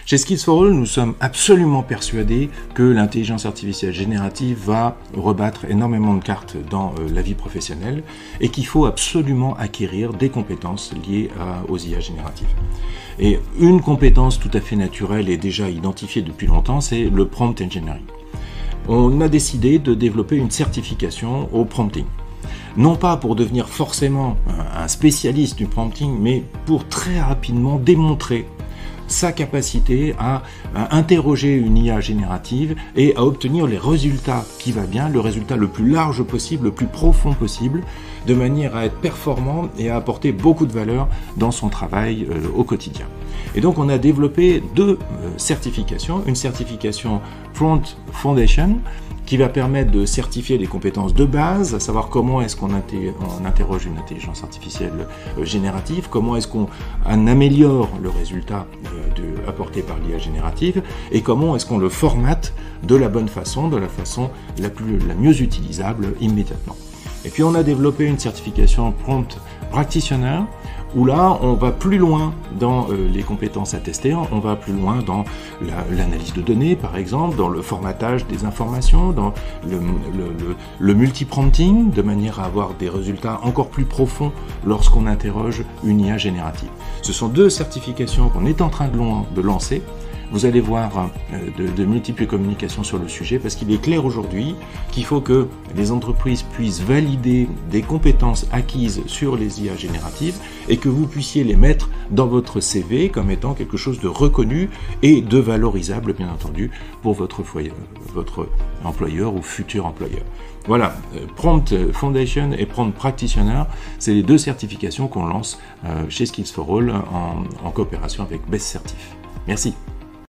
Chez Skills for All, nous sommes absolument persuadés que l'intelligence artificielle générative va rebattre énormément de cartes dans la vie professionnelle et qu'il faut absolument acquérir des compétences liées aux IA génératives. Et une compétence tout à fait naturelle et déjà identifiée depuis longtemps, c'est le prompt engineering. On a décidé de développer une certification au prompting. Non pas pour devenir forcément un spécialiste du prompting, mais pour très rapidement démontrer sa capacité à interroger une IA générative et à obtenir les résultats qui va bien, le résultat le plus large possible, le plus profond possible, de manière à être performant et à apporter beaucoup de valeur dans son travail au quotidien. Et donc on a développé deux certifications, une certification Prompt Foundation, qui va permettre de certifier les compétences de base, à savoir comment est-ce qu'on interroge une intelligence artificielle générative, comment est-ce qu'on améliore le résultat apporté par l'IA générative, et comment est-ce qu'on le formate de la bonne façon, de la façon la mieux utilisable immédiatement. Et puis on a développé une certification Prompt Practitioner, où là, on va plus loin dans les compétences à tester, on va plus loin dans l'analyse de données, par exemple, dans le formatage des informations, dans le multi-prompting, de manière à avoir des résultats encore plus profonds lorsqu'on interroge une IA générative. Ce sont deux certifications qu'on est en train de lancer. Vous allez voir de multiples communications sur le sujet parce qu'il est clair aujourd'hui qu'il faut que les entreprises puissent valider des compétences acquises sur les IA génératives et que vous puissiez les mettre dans votre CV comme étant quelque chose de reconnu et de valorisable, bien entendu, pour votre employeur ou futur employeur. Voilà, Prompt Foundation et Prompt Practitioner, c'est les deux certifications qu'on lance chez Skills for All en coopération avec Best Certif. Merci.